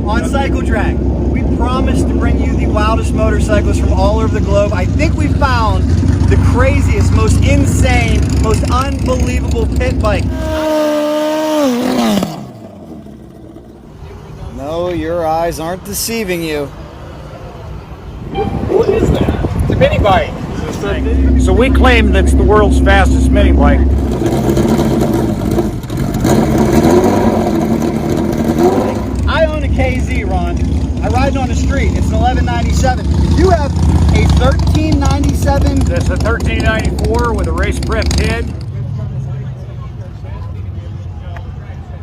on Cycle Drag, we promise to bring you the wildest motorcyclists from all over the globe. I think we found the craziest, most insane, most unbelievable pit bike. No, your eyes aren't deceiving you. What is that? It's a mini bike. So we claim that's the world's fastest mini bike. I own a KZ, Ron. I ride it on the street. It's an 1197. You have a 1397. That's a 1394 with a race prepped head.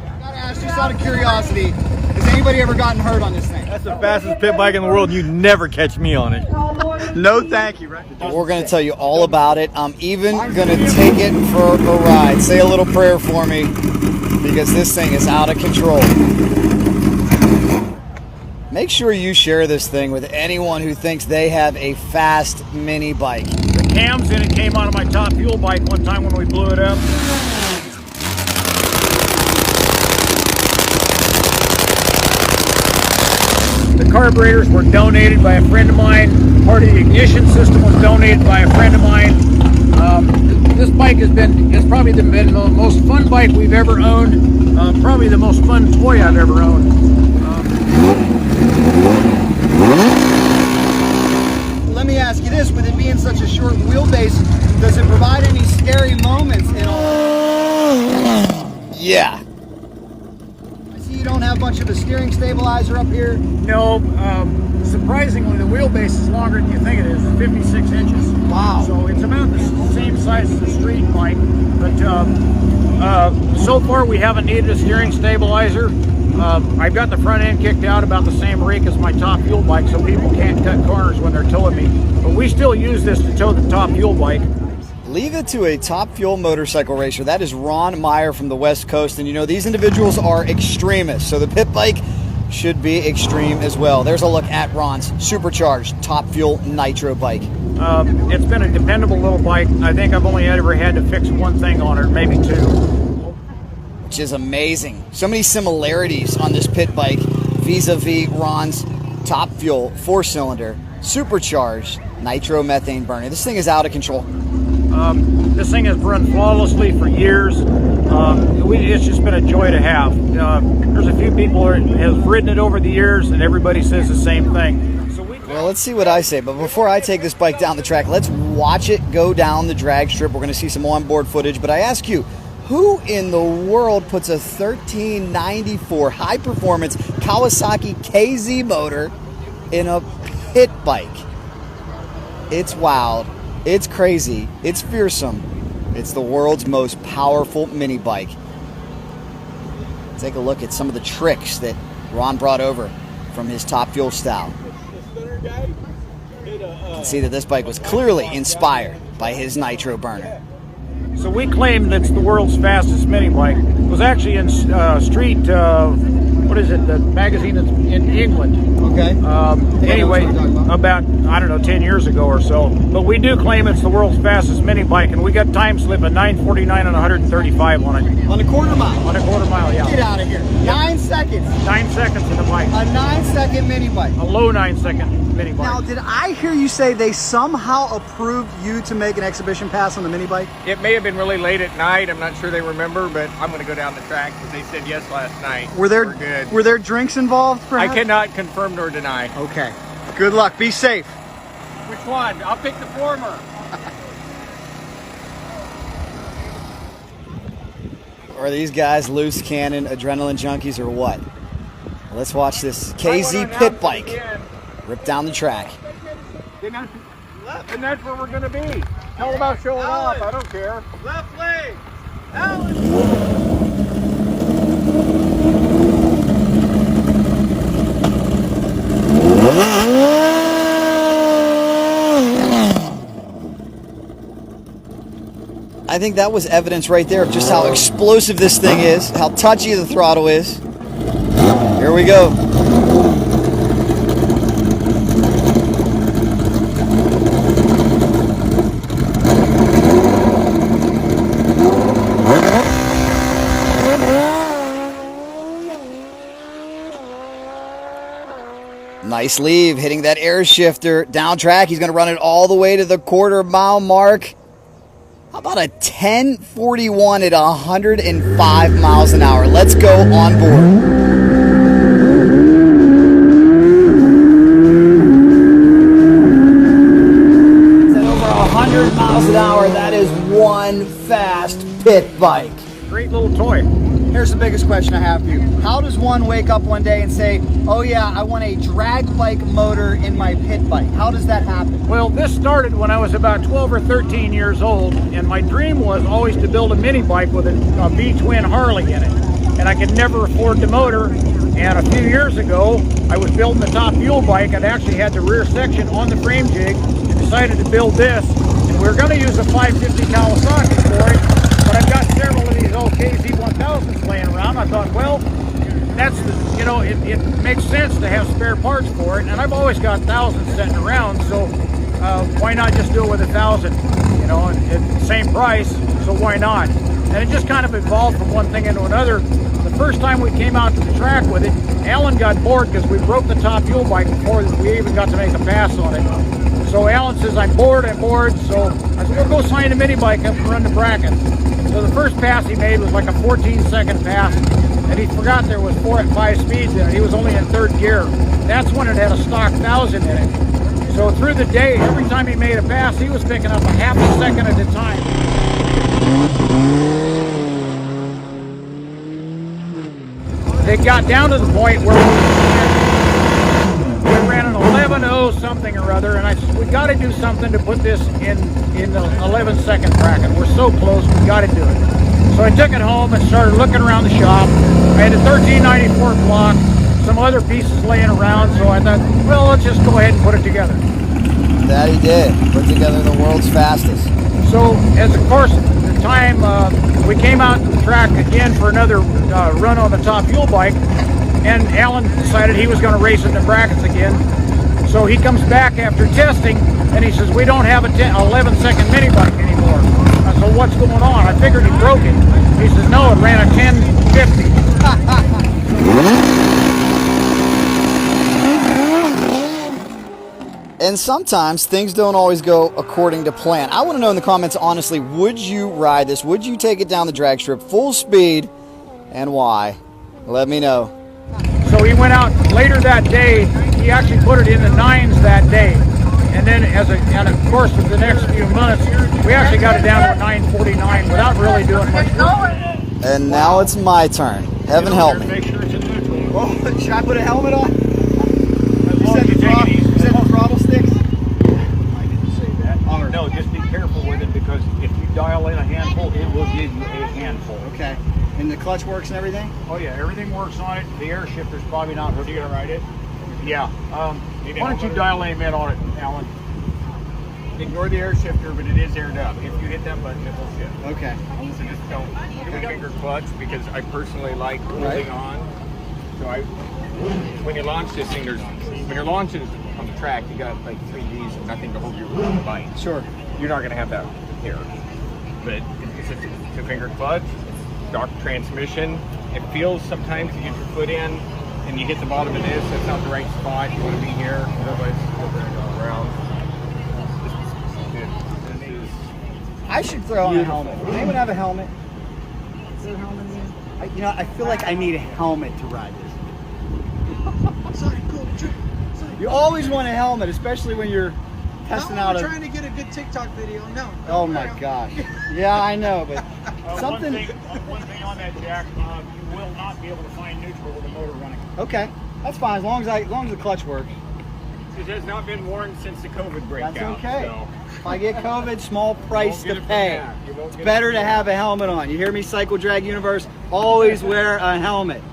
I gotta ask, just out of curiosity, has anybody ever gotten hurt on this thing? That's the fastest pit bike in the world. You never catch me on it. No, thank you. We're going to tell you all about it. I'm even going to take it for a ride. Say a little prayer for me, because this thing is out of control. Make sure you share this thing with anyone who thinks they have a fast mini bike. The cams in it came out of my Top Fuel bike one time when we blew it up. The carburetors were donated by a friend of mine. Part of the ignition system was donated by a friend of mine. This bike it's probably been the most fun bike we've ever owned. Probably the most fun toy I've ever owned. Let me ask you this, with it being such a short wheelbase, does it provide any scary moments in all? Yeah. I see you don't have much of a steering stabilizer up here. No, surprisingly, the wheelbase is longer than you think it is. It's 56 inches. Wow. So it's about the same size as a street bike. But so far, we haven't needed a steering stabilizer. I've got the front end kicked out about the same rake as my Top Fuel bike, so people can't cut corners when they're towing me. But we still use this to tow the Top Fuel bike. Leave it to a Top Fuel motorcycle racer. That is Ron Meyer from the West Coast. And you know, these individuals are extremists, so the pit bike should be extreme as well. There's a look at Ron's supercharged Top Fuel Nitro bike. It's been a dependable little bike. I think I've only ever had to fix one thing on it, maybe two. Which is amazing. So many similarities on this pit bike vis-a-vis Ron's Top Fuel 4-cylinder supercharged nitromethane burner. This thing is out of control. This thing has run flawlessly for years. It's just been a joy to have. There's a few people that have ridden it over the years, and everybody says the same thing. Well, let's see what I say. But before I take this bike down the track, let's watch it go down the drag strip. We're going to see some onboard footage. But I ask you, who in the world puts a 1394 high-performance Kawasaki KZ motor in a pit bike? It's wild. It's crazy. It's fearsome. It's the world's most powerful mini bike. Take a look at some of the tricks that Ron brought over from his Top Fuel style. You can see that this bike was clearly inspired by his nitro burner. So we claim that's the world's fastest mini bike. It was actually in Street, what is it, the magazine that's in England. Okay. Anyway, about, I don't know, 10 years ago or so. But we do claim it's the world's fastest mini bike, and we got time slip at 9:49 and 135 on it. On a quarter mile? On a quarter mile, yeah. Get out of here. 9 seconds. 9 seconds in the bike. A 9-second mini bike. A low 9-second mini bike. Now, did I hear you say they somehow approved you to make an exhibition pass on the mini bike? It may have been really late at night. I'm not sure they remember, but I'm going to go down the track because they said yes last night. Were there We're good. Were there drinks involved? Perhaps? I cannot confirm nor deny. Okay. Good luck. Be safe. Which one? I'll pick the former. Are these guys loose cannon adrenaline junkies or what? Let's watch this KZ pit bike rip down the track. And that's where we're going to be. Tell them about showing off. I don't care. Left lane. Alan. I think that was evidence right there of just how explosive this thing is, how touchy the throttle is. Here we go. Nice leave, hitting that air shifter. Down track, he's going to run it all the way to the quarter-mile mark. How about a 10:41 at 105 miles an hour? Let's go on board. At over 100 miles an hour, that is one fast pit bike. Great little toy. Here's the biggest question I have for you. How does one wake up one day and say, oh yeah, I want a drag bike motor in my pit bike? How does that happen? Well, this started when I was about 12 or 13 years old, and my dream was always to build a mini bike with a V-twin Harley in it. And I could never afford the motor. And a few years ago, I was building the top fuel bike. I'd actually had the rear section on the frame jig and decided to build this. And we were going to use a 550 Kawasaki for it. But I've got several of these old KZ1000s laying around. I thought, well, that's the, you know, it makes sense to have spare parts for it. And I've always got thousands sitting around, so why not just do it with 1,000? You know, at the same price, so why not? And it just kind of evolved from one thing into another. The first time we came out to the track with it, Alan got bored because we broke the top fuel bike before we even got to make a pass on it. So Alan says, I'm bored. So I said, well, go sign a mini bike up and run the brackets. So the first pass he made was like a 14-second pass, and he forgot there was 4 at 5 speeds in it. He was only in 3rd gear. That's when it had a stock 1,000 in it. So through the day, every time he made a pass, he was picking up a half a second at a time. It got down to the point where we ran an 11.0 something or other, and I said, we got to do something to put this in the 11-second bracket. We're so close, we got to do it. So I took it home and started looking around the shop. I had a 1394 block, some other pieces laying around, so I thought, well, let's just go ahead and put it together. That he did. Put together the world's fastest. So, as of course, the time we came out to the track again for another run on the top fuel bike, and Alan decided he was going to race in the brackets again. So he comes back after testing, and he says, we don't have a 11-second mini bike anymore. I said, what's going on? I figured he broke it. He says, no, it ran a 1050. And sometimes things don't always go according to plan. I want to know in the comments, honestly, would you ride this? Would you take it down the drag strip full speed, and why? Let me know. So he went out later that day. He actually put it in the 9s that day. And then and of course, for the next few months, we actually got it down to a 949 without really doing much work. And now it's my turn. Heaven help me. Make sure it's in neutral. Oh, should I put a helmet on? As long as you take it easy. You said the throttle sticks? I didn't say that. No, just be careful with it, because if you dial in a handful, it will give you a handful. Okay. And the clutch works and everything? Oh yeah, everything works on it. The air shifter's probably not. Are you gonna ride it? Yeah. Why don't you dial aim in on it, Alan? Ignore the air shifter, but it is aired up. If you hit that button, it will shift. Okay. So just don't two-finger clutch, because I personally like holding on. So when you launch this thing, when you're launching on the track, you got like 3 Gs and nothing to hold your bike. Sure. You're not gonna have that here. But it's just a two-finger clutch, dark transmission. It feels sometimes you get your foot in and you hit the bottom of this, that's not the right spot. You want to be here, otherwise you're going to go around. This is I should throw on a helmet. Does anyone have a helmet? Is there a helmet in? I feel like I need a helmet to ride this. You always want a helmet, especially when you're testing out I'm trying to get a good TikTok video. No. Oh my gosh. Yeah, I know, but something. One thing on that, Jack, you will not be able to find neutral with the motor running. Okay, that's fine as long as the clutch works. It has not been worn since the COVID breakout. That's okay. So. If I get COVID, small price to get it pay. from that. You won't It's get better it to from have a helmet on. You hear me, Cycle Drag Universe? Always wear a helmet.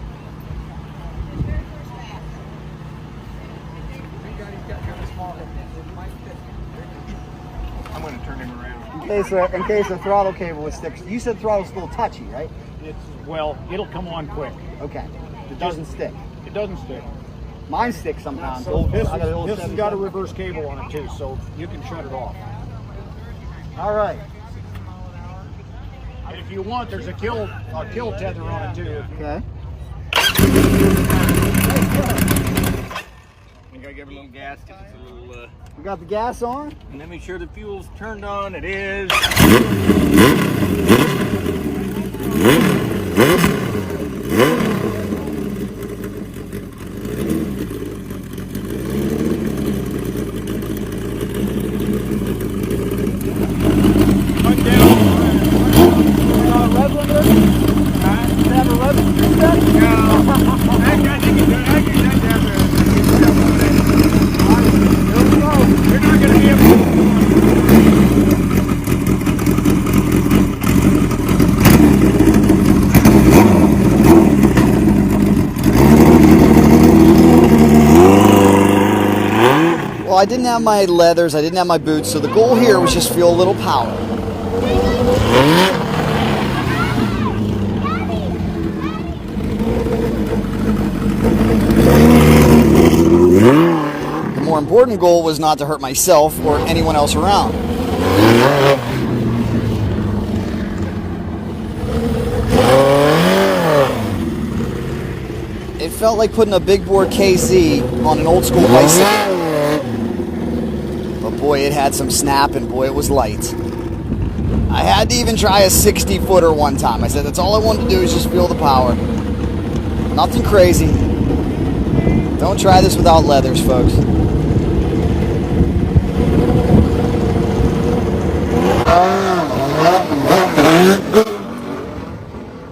I'm going to turn him around. In case the throttle cable was stick. You said throttle's a little touchy, right? It'll come on quick. Okay. It doesn't stick. It doesn't stick. Mine sticks sometimes. This I got an old has 77. got a reverse cable on it too, so you can shut it off. All right. And if you want, there's a kill tether on it too. Okay. You little gas because it's a little. We got the gas on. And then make sure the fuel's turned on. It is. Well, I didn't have my leathers, I didn't have my boots, so the goal here was just feel a little power. The more important goal was not to hurt myself or anyone else around. It felt like putting a big bore KZ on an old school bicycle. But boy, it had some snap, and boy, it was light. I had to even try a 60-footer one time. I said that's all I wanted to do is just feel the power. Nothing crazy. Don't try this without leathers, folks.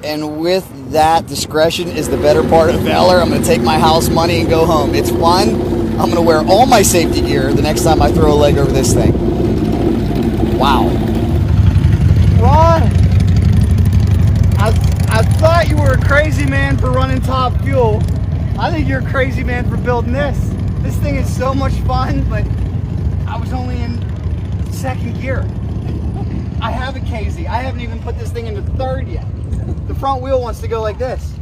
And with that, discretion is the better part of valor. I'm going to take my house money and go home. It's fun. I'm going to wear all my safety gear the next time I throw a leg over this thing. Wow. Ron, I thought you were a crazy man for running Top Fuel. I think you're a crazy man for building this. This thing is so much fun, but I was only in second gear. I have a KZ. I haven't even put this thing into third yet. The front wheel wants to go like this.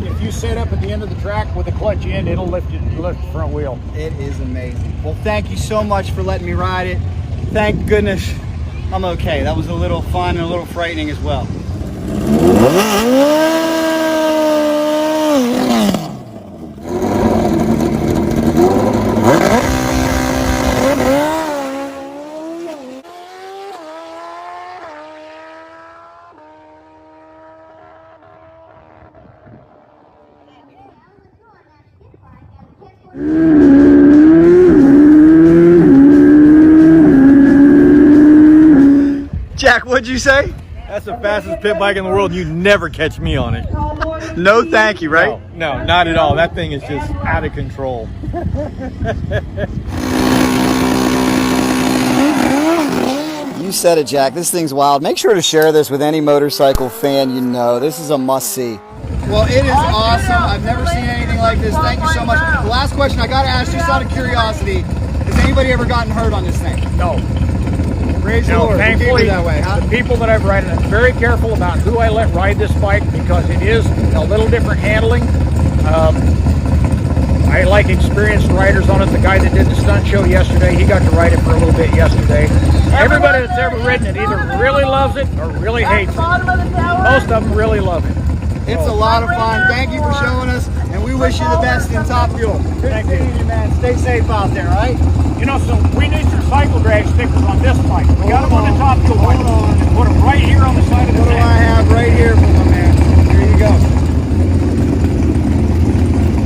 If you set up at the end of the track with the clutch in, it'll lift the front wheel. It is amazing. Well, thank you so much for letting me ride it. Thank goodness I'm okay. That was a little fun and a little frightening as well. Jack, what'd you say? That's the fastest pit bike in the world. You never catch me on it. No thank you, right? No, not at all. That thing is just out of control. You said it, Jack. This thing's wild. Make sure to share this with any motorcycle fan you know. This is a must-see. Well, it is awesome. I've never seen anything like this. Thank you so much. The last question I got to ask, just out of curiosity, has anybody ever gotten hurt on this thing? No. Praise the Now, Lord. thankfully, That way, huh? the people that I've ridden, I'm very careful about who I let ride this bike because it is a little different handling. I like experienced riders on it. The guy that did the stunt show yesterday, he got to ride it for a little bit yesterday. Everybody that's ever ridden it either really loves it or really hates it. Most of them really love it. It's a lot of fun. Thank you for showing us, and we wish you the best in Top Fuel. Good Thank seeing you, man. Stay safe out there, all right? You know, so we need some cycle drag stickers on this bike. We got them on the Top Fuel bike. Put them right here on the side of the What do I tank. have right here for my man? Here you go.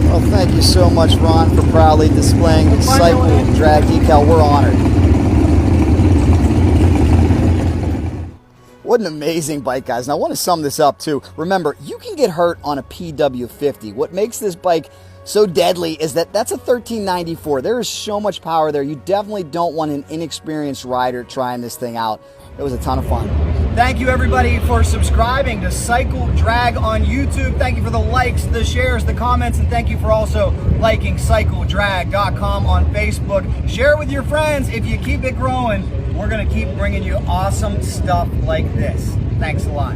Well, thank you so much, Ron, for proudly displaying the Cycle Drag decal. We're honored. What an amazing bike, guys. And I want to sum this up, too. Remember, you can get hurt on a PW50. What makes this bike so deadly is that that's a 1394. There is so much power there. You definitely don't want an inexperienced rider trying this thing out. It was a ton of fun. Thank you, everybody, for subscribing to Cycle Drag on YouTube. Thank you for the likes, the shares, the comments, and thank you for also liking CycleDrag.com on Facebook. Share it with your friends. If you keep it growing, we're going to keep bringing you awesome stuff like this. Thanks a lot.